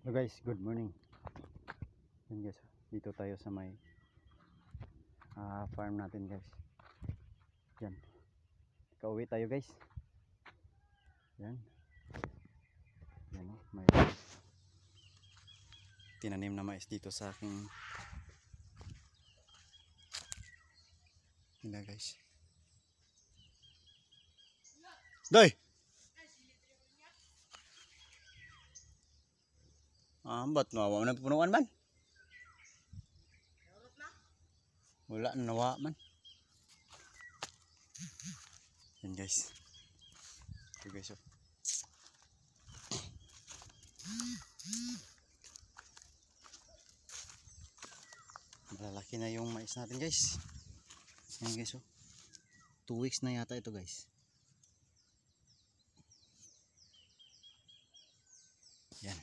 Hello guys, good morning. Yan guys, dito tayo sa may farm natin guys. Yan, kauwi tayo guys. Yan, yan o, may tinanim na mais dito sa aking hina guys. Doy! Ba't nawa man punuan man? Wala nawa man. Yan guys. Ito guys oh. Malalaki na yung mais natin guys. Yan guys oh. 2 weeks na yata ito guys. Yan.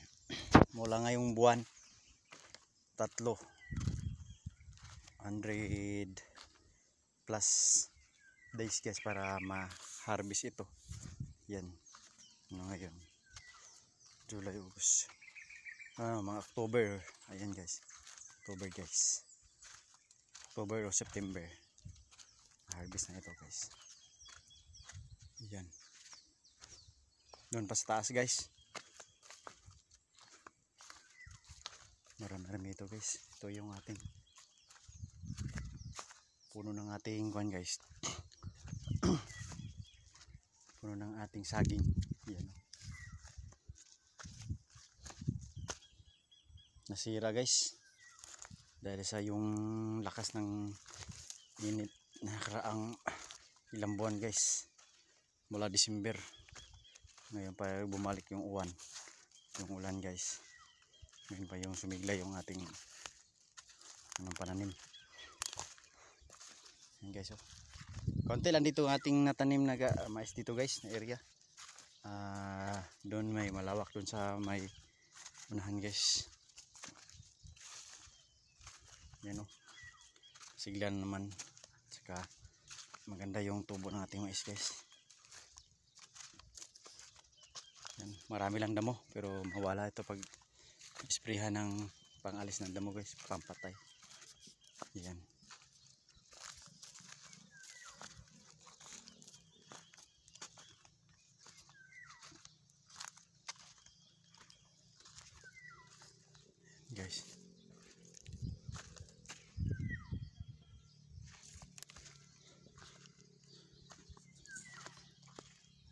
Mula ngayong buwan 300 plus days guys para ma-harvest ito. Yan. Ano ngayon? July, August. Mga October. Ayan guys. October guys. October o September. Harvest na ito guys. Yan. Doon pa sa taas guys. Marami ito guys. Ito yung ating puno ng ating kuan guys. Puno ng ating saging. Yan. Nasira guys. Dahil sa yung lakas ng init na nakaraang ilang buwan guys. Mula December. Ngayon pa bumalik yung uwan. Yung ulan guys. Ngayon pa yung sumigla yung ating pananim. Yan guys oh. Konti lang dito ang ating natanim na mais dito guys na area. Doon may malawak doon sa may unahan guys. Yan oh. Siglan naman. Saka maganda yung tubo ng ating mais guys. Yan, marami lang damo pero mawala ito pag isprehan ng pangalis ng damo guys, pampatay. Yan. Guys.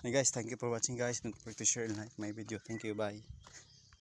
Hey guys, thank you for watching guys. Don't forget to share and like my video. Thank you, bye.